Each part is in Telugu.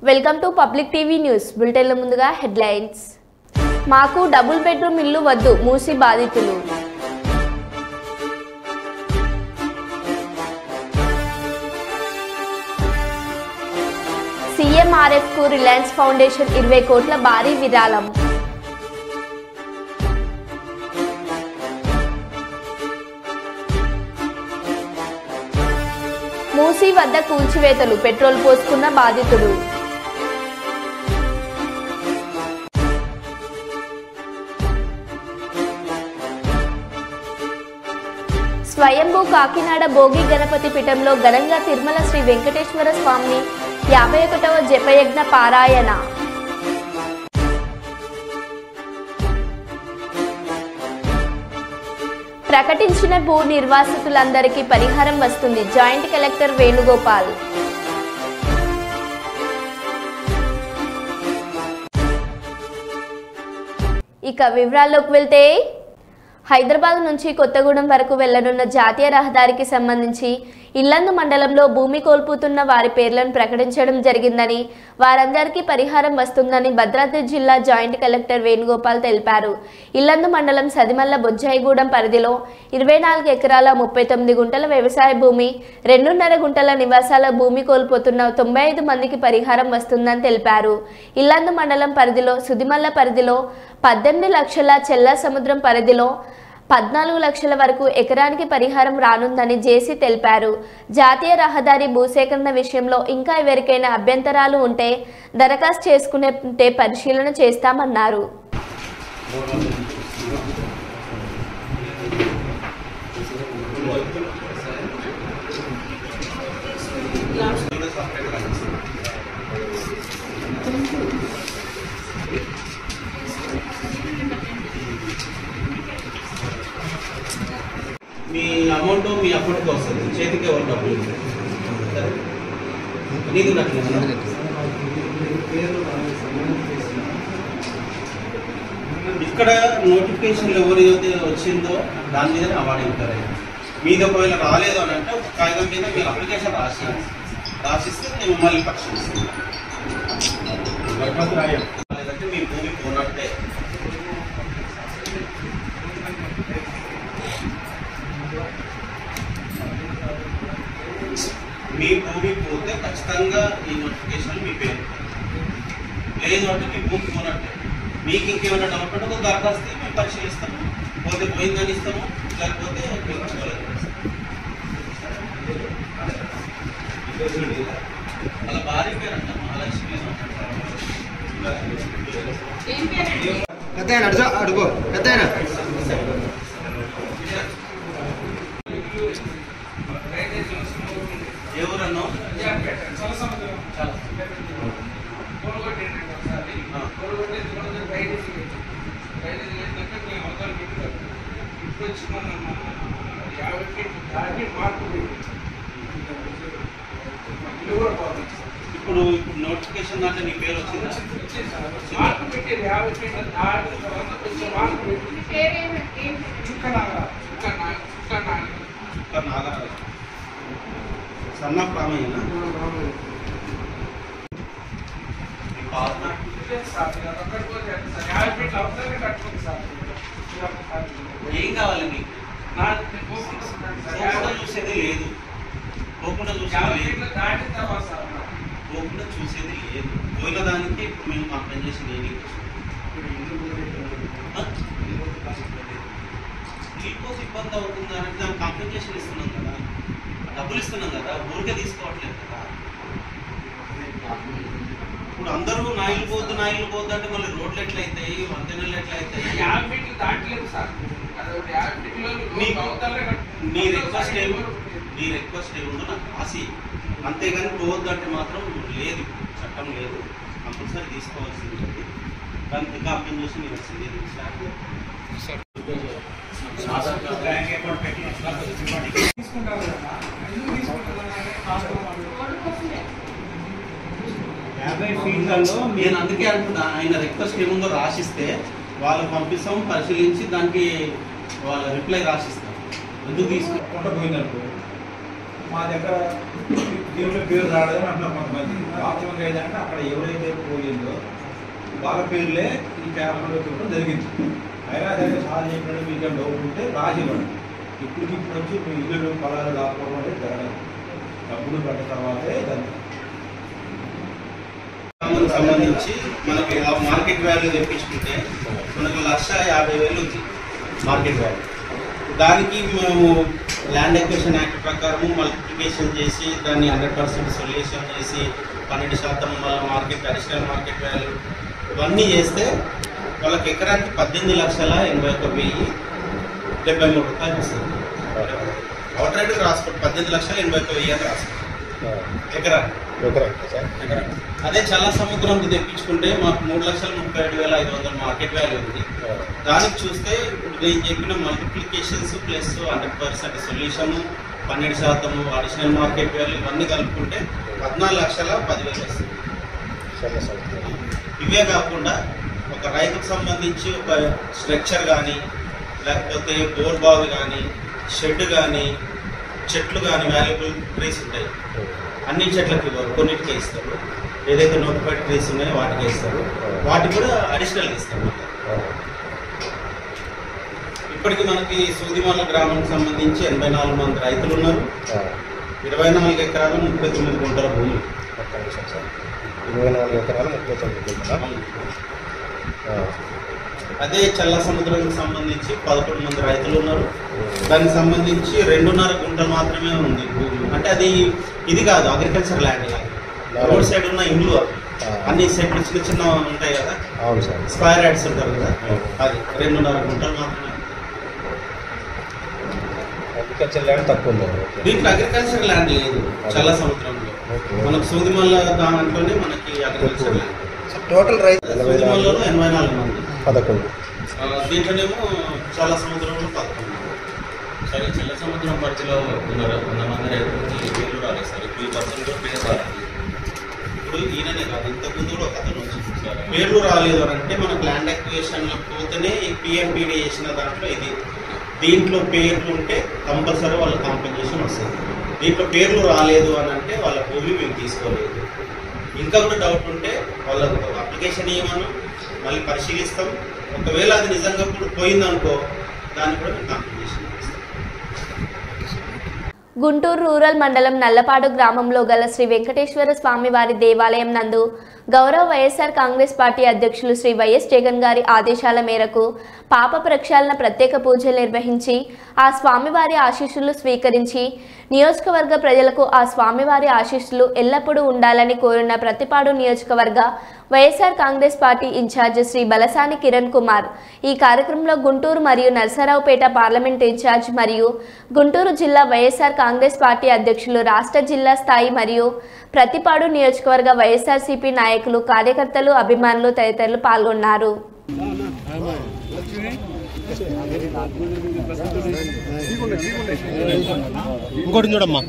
Welcome to public TV news బులెటిన్ల ముందుగా హెడ్లైన్స్. మాకు డబుల్ బెడ్రూమ్ ఇల్లు వద్దు మూసి బాధితులు. సీఎంఆర్ఎఫ్ కు రిలయన్స్ ఫౌండేషన్ 20 కోట్ల భారీ విరాళం. మూసీ వద్ద కూల్చివేతలు, పెట్రోల్ పోసుకున్న బాధితుడు. స్వయంభూ కాకినాడ భోగి గణపతి పీఠంలో ఘనంగా తిరుమల శ్రీ వెంకటేశ్వర స్వామిని 51వ జపయజ్ఞ పారాయణ. ప్రకటించిన భూ నిర్వాసితులందరికీ పరిహారం వస్తుంది. Joint collector Venugopal. ఇక వివరాల్లోకి వెళ్తే, హైదరాబాద్ నుంచి కొత్తగూడెం వరకు వెళ్లనున్న జాతీయ రహదారికి సంబంధించి ఇల్లందు మండలంలో భూమి కోల్పోతున్న వారి పేర్లను ప్రకటించడం జరిగిందని, వారందరికీ పరిహారం వస్తుందని భద్రాద్రి జిల్లా జాయింట్ కలెక్టర్ వేణుగోపాల్ తెలిపారు. ఇల్లందు మండలం సదిమల్ల బొజ్జాయిగూడెం పరిధిలో 24 ఎకరాల 39 గుంటల వ్యవసాయ భూమి, 2.5 గుంటల నివాసాల భూమి కోల్పోతున్న 95 మందికి పరిహారం వస్తుందని తెలిపారు. ఇల్లందు మండలం పరిధిలో సుదిమల్ల పరిధిలో 18 లక్షల, చెల్లా సముద్రం పరిధిలో 14 లక్షల వరకు ఎకరానికి పరిహారం రానుందని జేసీ తెలిపారు. జాతీయ రహదారి భూసేకరణ విషయంలో ఇంకా ఎవరికైనా అభ్యంతరాలు ఉంటే దరఖాస్తు చేసుకునే పరిశీలన చేస్తామన్నారు. మీ అమౌంట్ మీ అకౌంట్కి వస్తుంది, చేతికి ఎవరు డబ్బులు నీకు ఇక్కడ నోటిఫికేషన్లు ఎవరు ఏదైతే వచ్చిందో దాని మీద అవార్డు ఇస్తారు. మీది ఒకవేళ రాలేదు అని అంటే ఒక కాగితం మీద మీరు అప్లికేషన్ రాసిస్తే నేను మళ్ళీ పరిశీలిస్తాను. లేదంటే మీ భూమి పోనట్టే. మీ భూమి పోతే ఖచ్చితంగా ఈ నోటిఫికేషన్ మీ పేరు, లేదు అంటే మీ భూమి పోనట్టే. మీకు ఇంకేమైనా డౌట్ ఉంటే ఒక దరఖాస్తు మేము పరిశీలిస్తాము, పోతే పోయిందని ఇస్తాము, లేకపోతే అలా భారీ పేరు అంట మహాలక్ష్మి. అడుగు పెద్ద ఎవరన్నా ఇప్పుడు నోటిఫికేషన్ అంటే నీ పేరు వచ్చిందా? సన్న ప్రామయ్యనా ఏం కావాలి మీకు? చూసేది లేదు, పోకుండా చూసేది లేదు. పోయిన దానికి ఇప్పుడు మేము కంప్లైంట్ చేసేది ఏది నీకోసం ఇబ్బంది అవుతుంది అంటే దానికి కాంపెన్సేషన్ ఇస్తున్నాం కదా, డబ్బులు ఇస్తున్నాం కదా, ఊరికే తీసుకోవట్లేదు కదా. ఇప్పుడు అందరూ నాయిలు పోద్దు అంటే మళ్ళీ రోడ్లు ఎట్లయితాయి, వంతెనలు ఎట్లయితాయి? నీ రిక్వెస్ట్ ఏముందో నాకు రాసి, అంతేగాని పోవద్దు అంటే మాత్రం లేదు, చట్టం లేదు, కంపల్సరీ తీసుకోవాల్సింది. దానికి కాంపెన్సేషన్ ఇవ్వాల్సింది. నేను అందుకే అంటున్నా, ఆయన రిక్వెస్ట్ ఏముందో రాసిస్తే వాళ్ళకి పంపిస్తాం, పరిశీలించి దానికి వాళ్ళ రిప్లై రాసిస్తాం. ఎందుకు తీసుకుంటా పోయినప్పుడు మా దగ్గర దీంట్లో పేరు రాలేదని అంటున్నారు కొంతమంది. వాస్తవంగా ఏంటంటే అక్కడ ఎవరైతే పోయిందో వాళ్ళ పేర్లే ఈ పేపర్లో చూడడం జరిగింది. అయినా సరే సార్ చెప్పినట్టు మీకు డౌట్ ఉంటే రాసివ్వండి. ఇప్పుడు వచ్చి మీ ఇల్లు పొలాలు రాకపోవడం అనేది జరగదు. డబ్బులు పడ్డ తర్వాతే దాన్ని సంబంధించి మనకి మార్కెట్ వాల్యూ తెప్పించుకుంటే మనకు 1,50,000 ఉంది మార్కెట్ వాల్యూ. దానికి మేము ల్యాండ్ ఎక్విజిషన్ యాక్ట్ ప్రకారము మల్టిప్లికేషన్ చేసి దాన్ని 100% సొల్యూషన్ చేసి 12% మార్కెట్ అడిషనల్ మార్కెట్ వాల్యూ ఇవన్నీ చేస్తే వాళ్ళకి ఎకరానికి 18,81,073 రూపాయలు వస్తుంది. అవుట్ రైట్ రాసుకోండి, 18,81,000 అని రాసుకోండి ఎకరానికి. అదే చల్ల సముద్రంకి తెప్పించుకుంటే మాకు 3,37,500 మార్కెట్ వాల్యూ ఉంది. దానికి చూస్తే నేను చెప్పిన multiplications plus 100% solution 12% additional market value ఇవన్నీ కలుపుకుంటే 14,10,000 వస్తుంది. ఇవే కాకుండా ఒక రైతుకు సంబంధించి ఒక స్ట్రక్చర్ కానీ లేకపోతే బోర్ బావి కానీ షెడ్ కానీ చెట్లు కానీ వాల్యుబుల్ ట్రీస్ ఉంటాయి. అన్ని చెట్లకి ఇవ్వరు, కొన్నిటికే ఇస్తారు. ఏదైతే నోటిఫైడ్ ట్రీస్ ఉన్నాయో వాటికి ఇస్తారు, వాటికి కూడా అడిషనల్ ఇస్తారు. ఇప్పటికి మనకి సూదిమల్ల గ్రామానికి సంబంధించి 84 మంది రైతులు ఉన్నారు. 24 ఎకరాలు 39 గుంటల భూమి. 24 ఎకరాలు 39 గుంటల. అదే చల్ల సముద్రానికి సంబంధించి 11 మంది రైతులు ఉన్నారు. దానికి సంబంధించి 2.5 గుంటలు మాత్రమే ఉంది భూమి. అంటే అది ఇది కాదు, అగ్రికల్చర్ ల్యాండ్ కాదు. రోడ్ సైడ్ ఉన్న ఇండ్లు అన్ని సెట్లు చిన్న చిన్న ఉంటాయి కదా, అవును సార్, స్క్వేర్ యార్డ్స్ ఉంటారు కదా, అది 2.5 గుంటలు మాత్రమే. అగ్రికల్చర్ ల్యాండ్ తక్కువ ఉంది దీంట్లో. అగ్రికల్చర్ ల్యాండ్ లేదు చల్ల సముద్రంలో. మనకు సూదిమల్ల దాంట్లోనే మనకి అగ్రికల్చర్ ల్యాండ్. టోటల్ రైతు సూదిమల్లలో 84 మంది, 11. దీంట్లోనేమో చల్ల సముద్రంలో 11. సరే, చల్ల సముద్రం పరిధిలో ఉన్నారు 100 మంది రైతులకి పేర్లు రాలేదు సార్. ఇప్పుడు ఈ పర్సన్ కూడా పేరు రాలేదు. ఇప్పుడు ఈయననే కాదు, ఇంతకుముందు కూడా ఒక అతను పేర్లు రాలేదు అని అంటే మనకు ల్యాండ్ అక్విజిషన్లో పోతేనే ఈ పిఎంపీడీ చేసిన దాంట్లో ఇది. దీంట్లో పేర్లు ఉంటే కంపల్సరీ వాళ్ళ కాంపెన్సేషన్ వస్తుంది. దీంట్లో పేర్లు రాలేదు అని అంటే వాళ్ళ భూమి మేము తీసుకోలేదు. ఇంకా కూడా డౌట్ ఉంటే వాళ్ళ అప్లికేషన్ ఇవ్వమను, మళ్ళీ పరిశీలిస్తాం. ఒకవేళ అది నిజంగా ఇప్పుడు పోయిందనుకో దాన్ని కూడా మేము కాంపెన్సేషన్ ఇస్తాం. గుంటూరు రూరల్ మండలం నల్లపాడు గ్రామంలో గల శ్రీ వెంకటేశ్వర స్వామి వారి దేవాలయం నందు గౌరవ వైఎస్ఆర్ కాంగ్రెస్ పార్టీ అధ్యక్షులు శ్రీ వైఎస్ జగన్ గారి ఆదేశాల మేరకు పాప ప్రక్షాళన ప్రత్యేక పూజలు నిర్వహించి ఆ స్వామివారి ఆశీస్సులు స్వీకరించి నియోజకవర్గ ప్రజలకు ఆ స్వామివారి ఆశీస్సులు ఎల్లప్పుడూ ఉండాలని కోరిన ప్రతిపాడు నియోజకవర్గ వైఎస్ఆర్ కాంగ్రెస్ పార్టీ ఇన్ఛార్జ్ శ్రీ బలసాని కిరణ్ కుమార్. ఈ కార్యక్రమంలో గుంటూరు మరియు నరసరావుపేట పార్లమెంట్ ఇన్ఛార్జ్ మరియు గుంటూరు జిల్లా వైఎస్ఆర్ కాంగ్రెస్ పార్టీ అధ్యక్షులు, రాష్ట్ర జిల్లా స్థాయి మరియు ప్రతిపాడు నియోజకవర్గ వైఎస్ఆర్సీపీ నాయకులు, కార్యకర్తలు, అభిమానులు తదితరులు పాల్గొన్నారు. ఇంకోటి చూడమ్మా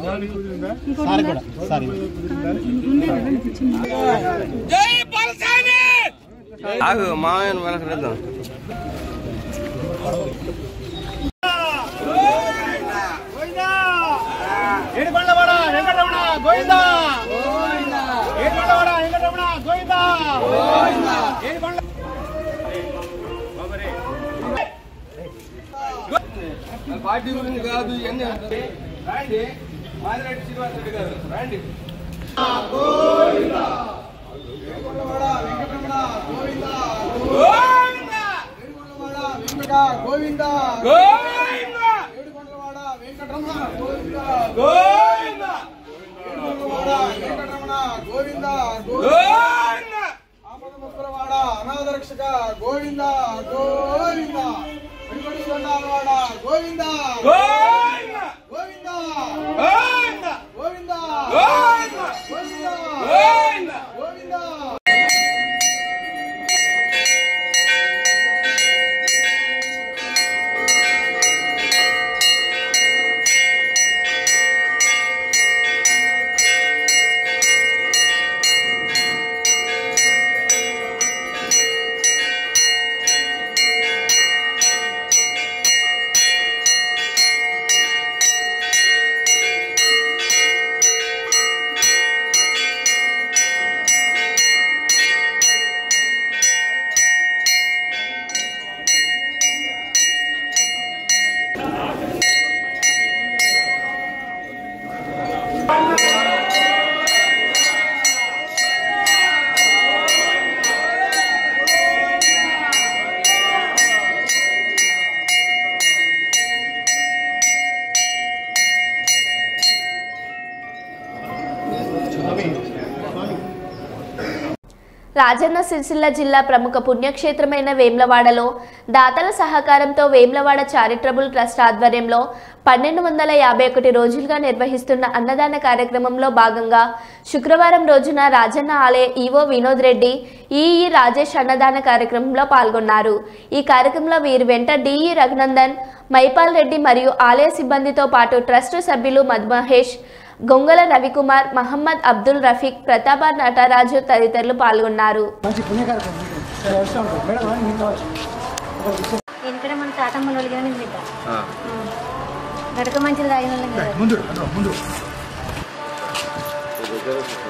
సార్ కూడా సారీ. ఆగు మామయ్య వెనకరిద్దాం. ఏడుకొండవాడ వెంకటరమణ గోవిందా, ఏడుకొండవాడ వెంకటరమణ గోవిందా, ఏడుకొండ పార్టీ గురించి కాదు ఇవన్నీ రండి. మాదిరెడ్డి శ్రీనివాస్ రెడ్డి గారు రండి. గోవిందా ఏడుకొండవాడ వెంకటరమణ గోవిందా, గోవిందా ఏడుకొండవాడ వెంకట గోవిందా, గోవిందా ఏడుకొండవాడ వెంకటరమణ గోవిందా, గోవిందా ఏడుకొండవాడ వెంకటరమణ గోవిందా, గోవిందా ఆపద ముక్కలవాడ అనాథ రక్షక గోవిందా, గోవిందా ఏడుకొండవాడ గోవిందా, గోవిందా గోవిందా గోవిందా గోవిందా గోవిందా గోవిందా గోవిందా. రాజన్న సిరిసిల్ల జిల్లా ప్రముఖ పుణ్యక్షేత్రమైన వేములవాడలో దాతల సహకారంతో వేములవాడ చారిటబుల్ ట్రస్ట్ ఆధ్వర్యంలో 1251 రోజులుగా నిర్వహిస్తున్న అన్నదాన కార్యక్రమంలో భాగంగా శుక్రవారం రోజున రాజన్న ఆలయ ఈవో వినోద్ రెడ్డి ఈఈ రాజేష్ అన్నదాన కార్యక్రమంలో పాల్గొన్నారు. ఈ కార్యక్రమంలో వీరి వెంట డిఈ రఘునందన్, మైపాల్ రెడ్డి మరియు ఆలయ సిబ్బందితో పాటు ట్రస్ట్ సభ్యులు మధుమహేష్, గొంగల రవికుమార్, మహమ్మద్ అబ్దుల్ రఫీక్, ప్రతాప నటరాజు తదితరులు పాల్గొన్నారు.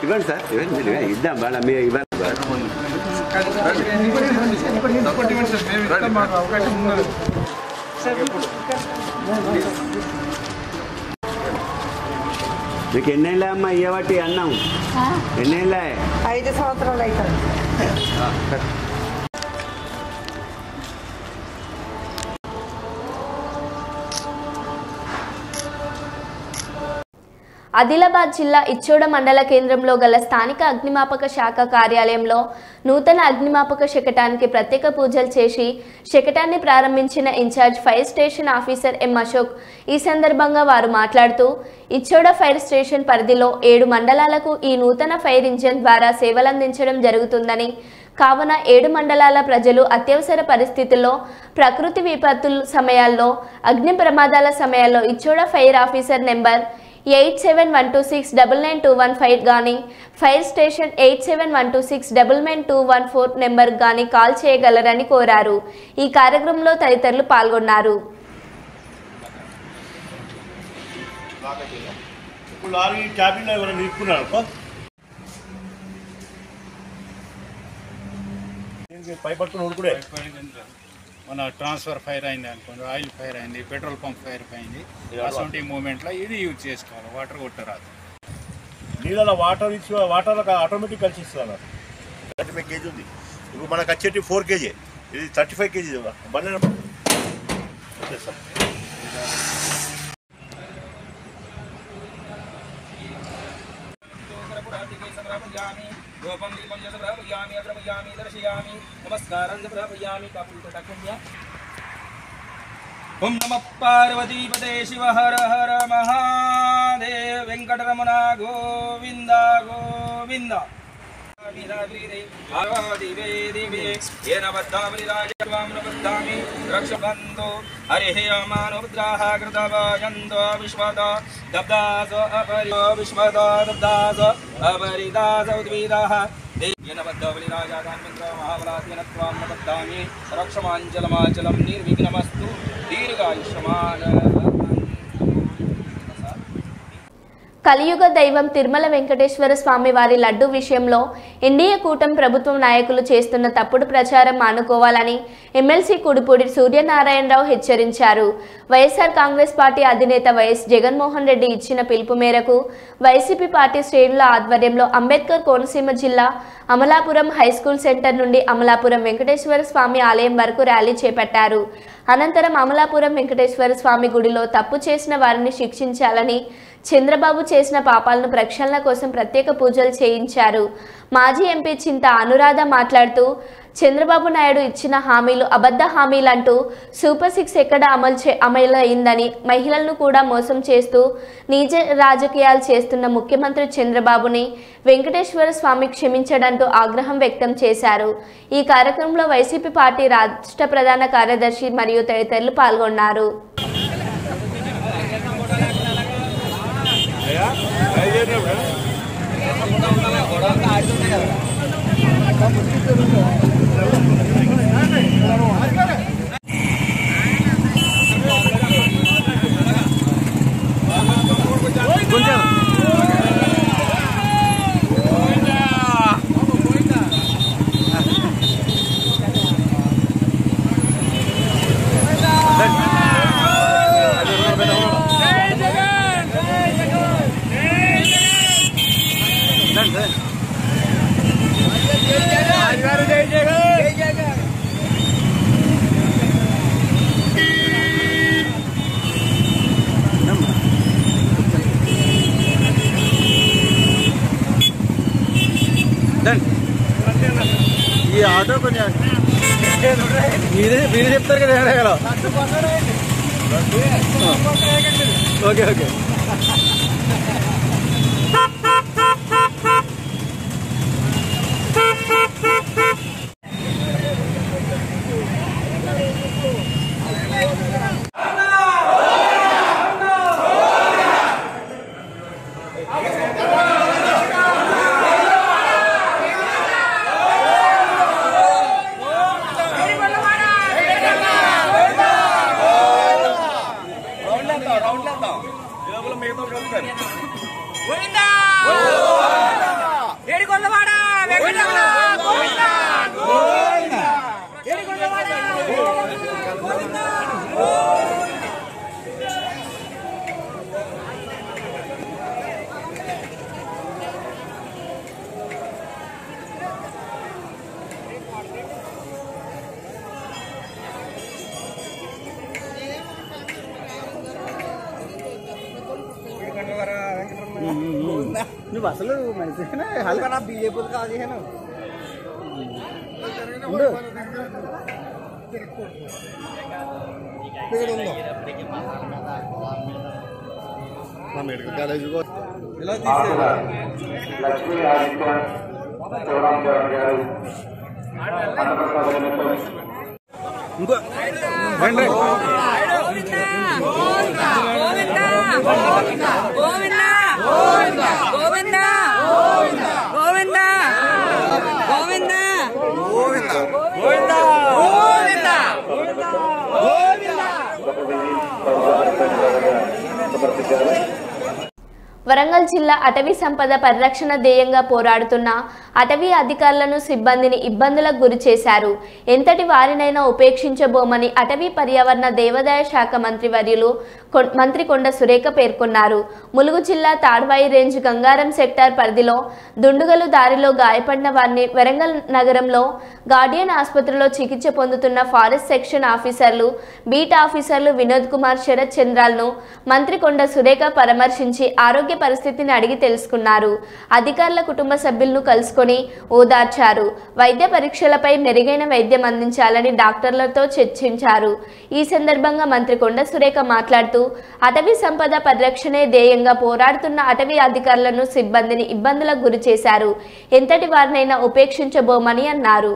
ఇవ్వండి సార్, ఇద్దాం వాళ్ళ మీ మీకు ఎన్నేళ్ళ అమ్మా ఇవ్వటి అన్నం? ఎన్నేళ్ళ? 5 సంవత్సరాలు అవుతాయి. ఆదిలాబాద్ జిల్లా ఇచ్చోడ మండల కేంద్రంలో గల స్థానిక అగ్నిమాపక శాఖ కార్యాలయంలో నూతన అగ్నిమాపక శకటానికి ప్రత్యేక పూజలు చేసి శకటాన్ని ప్రారంభించిన in charge fire station officer M Ashok. ఈ సందర్భంగా వారు మాట్లాడుతూ ఇచ్చోడ ఫైర్ స్టేషన్ పరిధిలో 7 మండలాలకు ఈ నూతన ఫైర్ ఇంజిన్ ద్వారా సేవలందించడం జరుగుతుందని, కావున 7 మండలాల ప్రజలు అత్యవసర పరిస్థితుల్లో, ప్రకృతి విపత్తుల సమయాల్లో, అగ్ని ప్రమాదాల సమయాల్లో ఇచ్చోడ ఫైర్ ఆఫీసర్ నెంబర్ 8712699215 గాని, ఫైర్ స్టేషన్ 8712699214 నెంబర్ గాని కాల్ చేయగలరని కోరారు. ఈ కార్యక్రమంలో తదితరులు పాల్గొన్నారు. మన ట్రాన్స్ఫర్ ఫైర్ అయింది అనుకోండి, ఆయిల్ ఫైర్ అయింది, పెట్రోల్ పంప్ ఫైర్ అయింది, అటువంటి మూమెంట్లో ఇది యూజ్ చేసుకోవాలి. వాటర్ కొట్టరాదు. నీళ్ళలో వాటర్ ఇచ్చి వాటర్లో ఆటోమేటిక్ కలిసి ఇస్తున్నారు. 35 kg ఉంది. ఇప్పుడు మనకు వచ్చేటి 4 kg, ఇది 35 kg బండి వచ్చేస్తాం. ఓం నమః పార్వతీపదే శివ హర హర మహాదేవ వెంకటరమణ గోవింద గోవింద. రక్షబంధో హరి మానుద్రాహ కృతవయంతో విశ్వద దబ్దాస అపరి విశ్వద దబ్దాస అపరిదాస ఉద్వీదాః రక్షమాంచలమాచలం నిర్విఘ్నమస్తు దీర్ఘాయుష్మాన్. కలియుగ దైవం తిరుమల వెంకటేశ్వర స్వామి వారి లడ్డు విషయంలో ఎన్డీఏ కూటమి ప్రభుత్వం నాయకులు చేస్తున్న తప్పుడు ప్రచారం మానుకోవాలని ఎమ్మెల్సీ కుడిపూడి సూర్యనారాయణరావు హెచ్చరించారు. వైఎస్ఆర్ కాంగ్రెస్ పార్టీ అధినేత వైఎస్ జగన్మోహన్ రెడ్డి ఇచ్చిన పిలుపు మేరకు వైసీపీ పార్టీ శ్రేణుల ఆధ్వర్యంలో అంబేద్కర్ కోనసీమ జిల్లా అమలాపురం హైస్కూల్ సెంటర్ నుండి అమలాపురం వెంకటేశ్వర స్వామి ఆలయం వరకు ర్యాలీ చేపట్టారు. అనంతరం అమలాపురం వెంకటేశ్వర స్వామి గుడిలో తప్పు చేసిన వారిని శిక్షించాలని, చంద్రబాబు చేసిన పాపాలను ప్రక్షాళన కోసం ప్రత్యేక పూజలు చేయించారు. మాజీ ఎంపీ చింత అనురాధ మాట్లాడుతూ చంద్రబాబు నాయుడు ఇచ్చిన హామీలు అబద్ధ హామీలంటూ సూపర్ 6 ఎక్కడ అమలు అయిందని, మహిళలను కూడా మోసం చేస్తూ నీచ రాజకీయాలు చేస్తున్న ముఖ్యమంత్రి చంద్రబాబుని వెంకటేశ్వర స్వామి క్షమించడంటూ ఆగ్రహం వ్యక్తం చేశారు. ఈ కార్యక్రమంలో వైసీపీ పార్టీ రాష్ట్ర ప్రధాన కార్యదర్శి మరియు తదితరులు పాల్గొన్నారు. Done. ఈ ఆటో కొంచెం మీరే చెప్తారు కదా ఓకే ఓకే నువ్వు అసలు మంచిగానే హల్గా బీజేపీ కాదు మెడికల్ కాలేజ్ లక్ష్మీ ఆదిత్య ఇంకో వరంగల్ జిల్లా అటవీ సంపద పరిరక్షణ ధ్యేయంగా పోరాడుతున్న అటవీ అధికారులను సిబ్బందిని ఇబ్బందులకు గురి చేశారు. ఎంతటి వారినైనా ఉపేక్షించబోమని అటవీ పర్యావరణ దేవాదాయ శాఖ మంత్రి కొండ సురేఖ పేర్కొన్నారు. ములుగు జిల్లా తాడ్వాయి రేంజ్ గంగారం సెక్టార్ పరిధిలో దుండుగలు దారిలో గాయపడిన వారిని వరంగల్ నగరంలో గార్డియన్ ఆసుపత్రిలో చికిత్స పొందుతున్న ఫారెస్ట్ సెక్షన్ ఆఫీసర్లు బీట్ ఆఫీసర్లు వినోద్ కుమార్ శరత్ చంద్రాలను మంత్రి కొండ సురేఖ పరామర్శించి ఆరోగ్య పరిస్థితిని అడిగి తెలుసుకున్నారు. అధికారుల కుటుంబ సభ్యులను కలుసుకొని ఓదార్చారు. వైద్య పరీక్షలపై మెరుగైన వైద్యం అందించాలని డాక్టర్లతో చర్చించారు. ఈ సందర్భంగా మంత్రి కొండ సురేఖ మాట్లాడుతూ అటవీ సంపద పరిరక్షణే ధ్యేయంగా పోరాడుతున్న అటవీ అధికారులను సిబ్బందిని ఇబ్బందులకు గురి చేశారు. ఎంతటి వారినైనా ఉపేక్షించబోమని అన్నారు.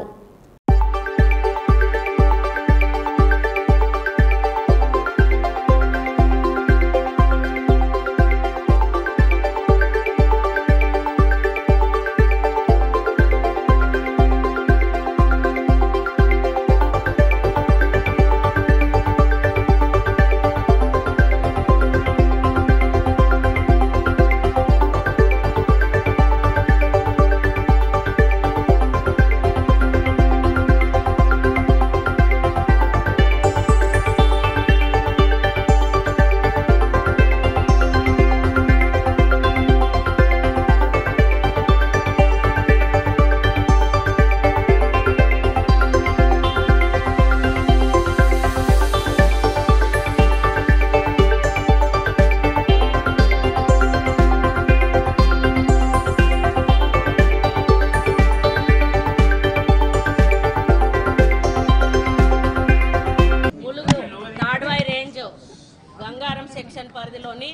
గంగారం సెక్షన్ పరిధిలోని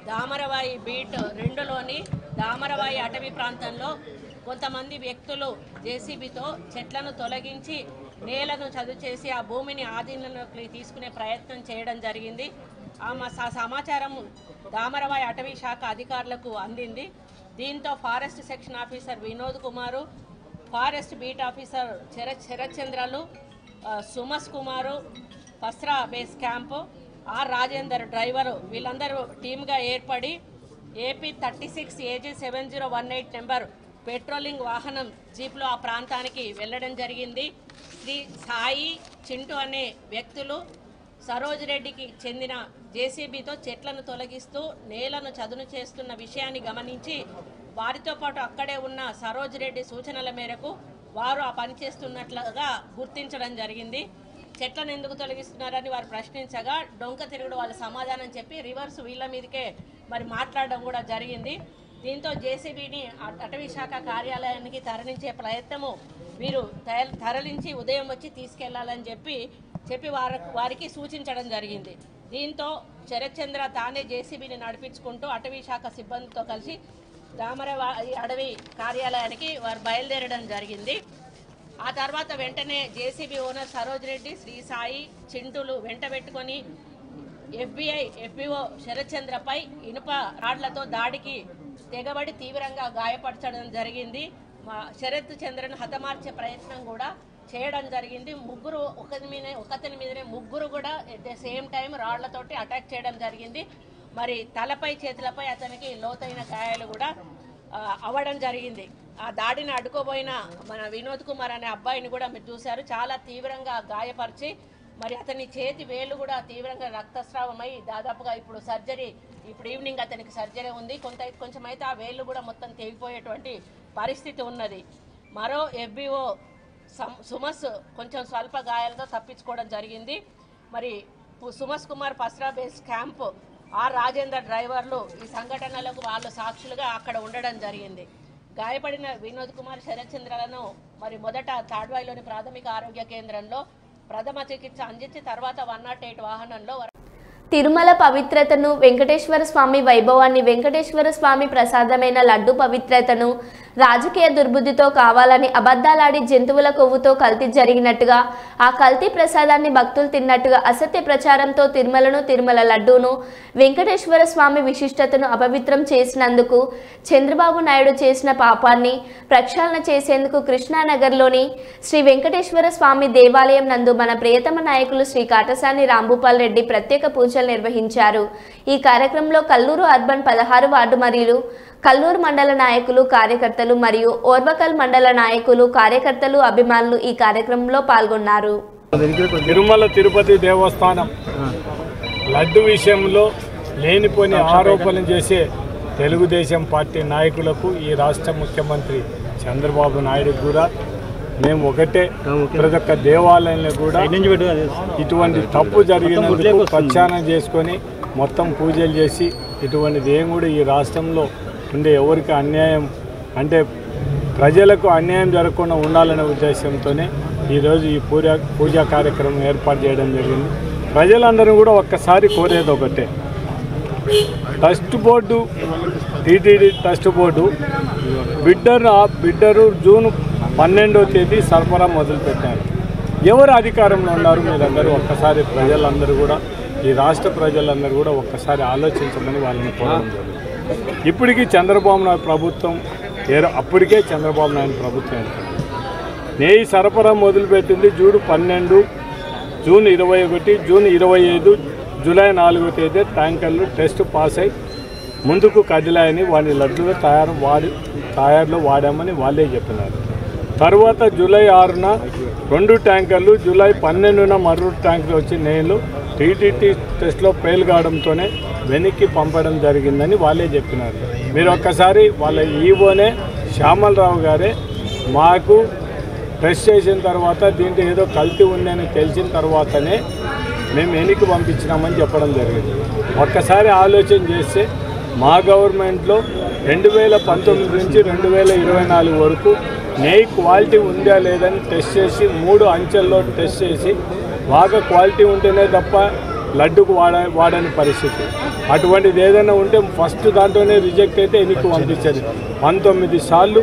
దామరవాయి బీట్ 2లోని దామరవాయి అటవీ ప్రాంతంలో కొంతమంది వ్యక్తులు జేసీబీతో చెట్లను తొలగించి నేలను చదును చేసి ఆ భూమిని ఆధీనంలోకి తీసుకునే ప్రయత్నం చేయడం జరిగింది. ఆ సమాచారం దామరవాయి అటవీ శాఖ అధికారులకు అందింది. దీంతో forest section officer Vinod Kumar, forest beat officer Sarath చంద్రలు, Sumas Kumar, Pasra base camp, R Rajender driver వీళ్ళందరూ టీమ్గా ఏర్పడి ఏపీ 36 AG 7018 నెంబర్ పెట్రోలింగ్ వాహనం జీప్లో ఆ ప్రాంతానికి వెళ్ళడం జరిగింది. శ్రీ సాయి చింటూ అనే వ్యక్తులు సరోజ్ రెడ్డికి చెందిన జేసీబీతో చెట్లను తొలగిస్తూ నేలను చదును చేస్తున్న విషయాన్ని గమనించి వారితో పాటు అక్కడే ఉన్న సరోజ్ రెడ్డి సూచనల మేరకు వారు ఆ పని చేస్తున్నట్లుగా గుర్తించడం జరిగింది. చెట్లను ఎందుకు తొలగిస్తున్నారని వారు ప్రశ్నించగా డొంక తిరుగుడు వాళ్ళ సమాధానం చెప్పి రివర్స్ వీళ్ళ మీదకే మరి మాట్లాడడం కూడా జరిగింది. దీంతో జేసీబీని అటవీ శాఖ కార్యాలయానికి తరలించే ప్రయత్నము వీరు తరలించి ఉదయం వచ్చి తీసుకెళ్లాలని చెప్పి వారికి సూచించడం జరిగింది. దీంతో శరత్చంద్ర తానే జేసీబీని నడిపించుకుంటూ అటవీ శాఖ సిబ్బందితో కలిసి దామరవాయి అడవి కార్యాలయానికి వారు బయలుదేరడం జరిగింది. ఆ తర్వాత వెంటనే జేసీబీ ఓనర్ సరోజ్ రెడ్డి, శ్రీ సాయి, చింటూలు వెంట పెట్టుకొని ఎఫ్బిఓ శరత్చంద్రపై ఇనుప రాడ్లతో దాడికి తెగబడి తీవ్రంగా గాయపరచడం జరిగింది. శరత్ చంద్రను హతమార్చే ప్రయత్నం కూడా చేయడం జరిగింది. ఒకతని మీదనే ముగ్గురు కూడా ఎట్ ద సేమ్ టైం రాళ్లతోటి అటాక్ చేయడం జరిగింది. మరి తలపై చేతులపై అతనికి లోతైన గాయాలు కూడా అవ్వడం జరిగింది. ఆ దాడిని అడ్డుకోబోయిన మన వినోద్ కుమార్ అనే అబ్బాయిని కూడా మీరు చూశారు, చాలా తీవ్రంగా గాయపరిచి మరి అతని చేతి వేలు కూడా తీవ్రంగా రక్తస్రావమై దాదాపుగా ఇప్పుడు ఈవినింగ్ అతనికి సర్జరీ ఉంది. కొంచెం అయితే ఆ వేళ్ళు కూడా మొత్తం తెగిపోయేటువంటి పరిస్థితి ఉన్నది. మరో ఎఫ్బిఓ సుమస్ కొంచెం స్వల్ప గాయాలతో తప్పించుకోవడం జరిగింది. మరి Sumas Kumar Pasra base camp R Rajender డ్రైవర్లు ఈ సంఘటనలకు వాళ్ళు సాక్షులుగా అక్కడ ఉండడం జరిగింది. గాయపడిన వినోద్ కుమార్ శరత్చంద్రలను మరి మొదట తాడ్వాయిలోని ప్రాథమిక ఆరోగ్య కేంద్రంలో ప్రథమ చికిత్స అందించి తర్వాత 108 వాహనంలో తిరుమల పవిత్రతను, వెంకటేశ్వర స్వామి వైభవాన్ని, వెంకటేశ్వర స్వామి ప్రసాదమైన లడ్డు పవిత్రతను రాజకీయ దుర్బుద్ధితో కావాలని అబద్ధాలాడి జంతువుల కొవ్వుతో కల్తీ జరిగినట్టుగా, ఆ కల్తీ ప్రసాదాన్ని భక్తులు తిన్నట్టుగా అసత్య ప్రచారంతో తిరుమల లడ్డూను, వెంకటేశ్వర స్వామి విశిష్టతను అపవిత్రం చేసినందుకు చంద్రబాబు నాయుడు చేసిన పాపాన్ని ప్రక్షాళన చేసేందుకు కృష్ణానగర్లోని శ్రీ వెంకటేశ్వర స్వామి దేవాలయం నందు మన ప్రియతమ నాయకులు శ్రీ కాటసాని రాంభూపాల్ రెడ్డి ప్రత్యేక పూజలు నిర్వహించారు. ఈ కార్యక్రమంలో కల్లూరు అర్బన్ 16 వార్డు మరియు కల్లూరు మండల నాయకులు, కార్యకర్తలు మరియు ఓర్వకల్ మండల నాయకులు, కార్యకర్తలు, అభిమానులు ఈ కార్యక్రమంలో పాల్గొన్నారు. తిరుమల తిరుపతి దేవస్థానం లడ్డు విషయంలో లేనిపోని ఆరోపణలు చేసే తెలుగుదేశం పార్టీ నాయకులకు ఈ రాష్ట్ర ముఖ్యమంత్రి చంద్రబాబు నాయుడు కూడా మేము ఒకటే, ప్రతి ఒక్క దేవాలయంలో కూడా ఇటువంటి తప్పు జరిగినందుకు ప్రచారం చేసుకొని మొత్తం పూజలు చేసి ఇటువంటిది ఏం కూడా ఈ రాష్ట్రంలో ఉండే ఎవరికి అన్యాయం అంటే ప్రజలకు అన్యాయం జరగకుండా ఉండాలనే ఉద్దేశంతోనే ఈరోజు ఈ పూజా కార్యక్రమం ఏర్పాటు చేయడం జరిగింది. ప్రజలందరూ కూడా ఒక్కసారి కోరేది ఒకటే, trust board TTD trust board bidder June 12వ తేదీ సరఫరా మొదలుపెట్టారు. ఎవరు అధికారంలో ఉన్నారు మీరందరూ ఒక్కసారి ప్రజలందరూ కూడా ఈ రాష్ట్ర ప్రజలందరూ కూడా ఒక్కసారి ఆలోచించమని వాళ్ళని కోరడం జరిగింది. ఇప్పటికీ చంద్రబాబు నాయుడు ప్రభుత్వం అప్పటికే చంద్రబాబు నాయుడు ప్రభుత్వం నెయ్యి సరఫరా మొదలుపెట్టింది జూన్ 12, జూన్ 21, జూన్ 25, జూలై 4వ తేదీ ట్యాంకర్లు టెస్ట్ పాస్ అయి ముందుకు కదిలాయని వాడి లడ్డులో తయారులో వాడామని వాళ్ళే చెప్పినారు. తర్వాత జూలై 6న 2 ట్యాంకర్లు, జూలై 12న మరో ట్యాంకర్లు వచ్చి నెయ్యిలు టీటీటీ టెస్ట్లో ఫెయిల్ కావడంతోనే వెనక్కి పంపడం జరిగిందని వాళ్ళే చెప్పినారు. మీరు ఒక్కసారి వాళ్ళ ఈవోనే శ్యామలరావు గారే మాకు టెస్ట్ చేసిన తర్వాత దీంట్లో ఏదో కల్తీ ఉందని తెలిసిన తర్వాతనే మేము వెనక్కి పంపించినామని చెప్పడం జరిగింది. ఒక్కసారి ఆలోచన చేస్తే మా గవర్నమెంట్లో 2019 నుంచి 2024 వరకు నెయ్యి క్వాలిటీ ఉందా లేదని టెస్ట్ చేసి 3 అంచెల్లో టెస్ట్ చేసి బాగా క్వాలిటీ ఉంటేనే తప్ప లడ్డుకు వాడని పరిస్థితి. అటువంటిది ఏదైనా ఉంటే ఫస్ట్ దాంట్లోనే రిజెక్ట్ అయితే వెనక్కి పంపించేది. 19 సార్లు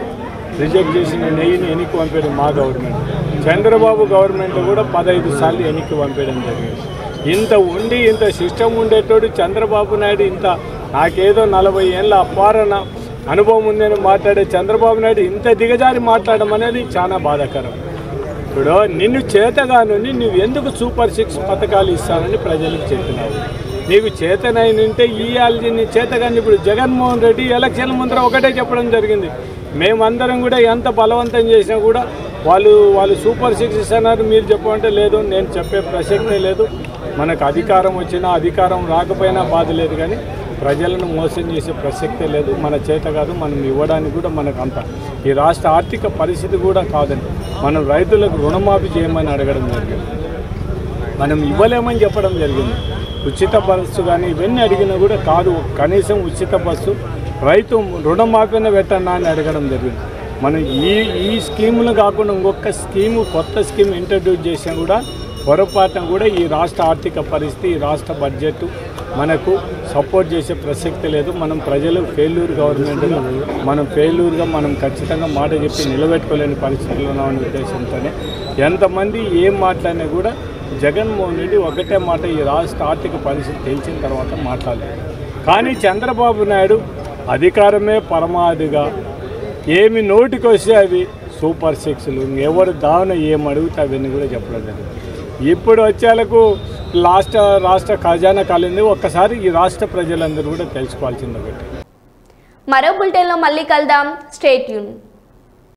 రిజెక్ట్ చేసిన నెయ్యిని వెనక్కి పంపేది మా గవర్నమెంట్. చంద్రబాబు గవర్నమెంట్ కూడా 15 సార్లు వెనక్కి పంపేయడం జరిగింది. ఇంత సిస్టమ్ ఉండేటోడు చంద్రబాబు నాయుడు నాకేదో 40 ఏళ్ళ అపారణ అనుభవం ఉందని మాట్లాడే చంద్రబాబు నాయుడు ఇంత దిగజారి మాట్లాడడం అనేది చాలా బాధాకరం. ఇప్పుడు నిన్ను చేతగాను నువ్వు ఎందుకు సూపర్ 6 పథకాలు ఇస్తానని ప్రజలకు చెప్పినావు. నీకు చేతనైనంటే ఇవ్వాలి, నీ చేతగాని. ఇప్పుడు జగన్మోహన్ రెడ్డి ఎలక్షన్ ముందర ఒకటే చెప్పడం జరిగింది, మేమందరం కూడా ఎంత బలవంతం చేసినా కూడా వాళ్ళు సూపర్ 6 ఇస్తున్నారు, మీరు చెప్పమంటే లేదు, నేను చెప్పే ప్రసక్తే లేదు. మనకు అధికారం వచ్చినా అధికారం రాకపోయినా బాధ లేదు, కానీ ప్రజలను మోసం చేసే ప్రసక్తే లేదు. మన చేత కాదు, మనం ఇవ్వడానికి కూడా మనకు అంత ఈ రాష్ట్ర ఆర్థిక పరిస్థితి కూడా కాదండి. మనం రైతులకు రుణమాఫీ చేయమని అడగడం జరిగింది, మనం ఇవ్వలేమని చెప్పడం జరిగింది. ఉచిత బస్సు కానీ ఇవన్నీ అడిగినా కూడా కాదు, కనీసం ఉచిత బస్సు రైతు రుణమాఫీని పెట్టన్నా అని అడగడం జరిగింది. మనం ఈ స్కీములు కాకుండా ఇంకొక స్కీము కొత్త స్కీమ్ ఇంట్రడ్యూస్ చేసినా కూడా పొరపాటున కూడా ఈ రాష్ట్ర ఆర్థిక పరిస్థితి ఈ రాష్ట్ర బడ్జెట్ మనకు సపోర్ట్ చేసే ప్రసక్తి లేదు. మనం ప్రజలు ఫెయిల్యూర్ గవర్నమెంట్గా మనం ఖచ్చితంగా మాట చెప్పి నిలబెట్టుకోలేని పరిస్థితుల్లో ఉన్నామనే ఉద్దేశంతోనే ఎంతమంది ఏం మాట్లాడినా కూడా జగన్మోహన్ రెడ్డి ఒకటే మాట ఈ రాష్ట్ర ఆర్థిక పరిస్థితి తెలిసిన తర్వాత మాట్లాడలేదు. కానీ చంద్రబాబు నాయుడు అధికారమే పరమాధిగా ఏమి నోటికి వస్తే అవి సూపర్ సిక్స్లు ఎవరు దావన ఏం అడిగితే అవన్నీ కూడా చెప్పడం జరిగింది. ఇప్పుడు వచ్చేలకు రాష్ట్ర ఖజానా కాలింది. ఒక్కసారి ఈ రాష్ట్ర ప్రజలందరూ కూడా తెలుసుకోవాల్సింది ఒకటి. మరో బులెటిన్లో మళ్ళీ కలుద్దాం. Stay tune.